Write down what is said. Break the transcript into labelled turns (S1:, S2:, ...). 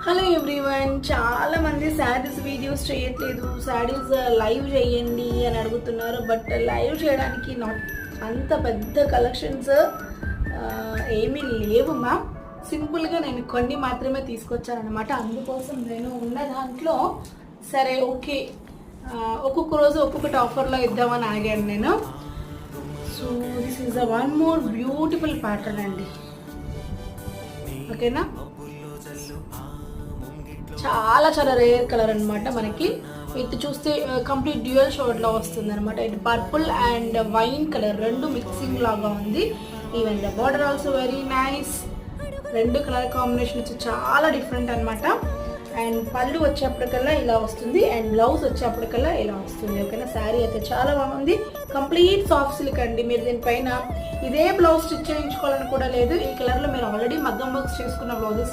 S1: Hello everyone, చాలా మంది saris videos చేయట్లేదు, శారీస్ లైవ్ చేయండి అని అడుగుతున్నారు. బట్ లైవ్ చేయడానికి అంత పెద్ద కలెక్షన్స్ ఏమీ లేవు మ్యామ్. సింపుల్గా నేను కొన్ని మాత్రమే తీసుకొచ్చానమాట. అందుకోసం నేను ఉన్న దాంట్లో సరే ఓకే ఒక్కొక్క రోజు ఒక్కొక్కటి ఆఫర్లో ఇద్దామని ఆగాను నేను. So this is the one more beautiful pattern అండి. ఓకేనా, చాలా చాలా రేర్ కలర్ అనమాట. మనకి ఇటు చూస్తే కంప్లీట్ డ్యూయల్ షేడ్లో వస్తుంది అనమాట. ఇటు పర్పుల్ అండ్ వైన్ కలర్ రెండు మిక్సింగ్ లాగా ఉంది. Even the border also very nice. రెండు కలర్ కాంబినేషన్ వచ్చి చాలా డిఫరెంట్ అనమాట. అండ్ పళ్ళు వచ్చేప్పటికల్లా ఇలా వస్తుంది అండ్ బ్లౌజ్ వచ్చేప్పటికల్లా ఇలా వస్తుంది. ఓకేనా, శారీ అయితే చాలా బాగుంది. కంప్లీట్ సాఫ్ట్ సిల్క్ అండి. మీరు దీనిపైన ఇదే బ్లౌజ్ స్టిచ్ చేయించుకోవాలని కూడా లేదు. ఈ కలర్లో మీరు ఆల్రెడీ మగ్గం వర్క్స్ చేసుకున్న బ్లౌజెస్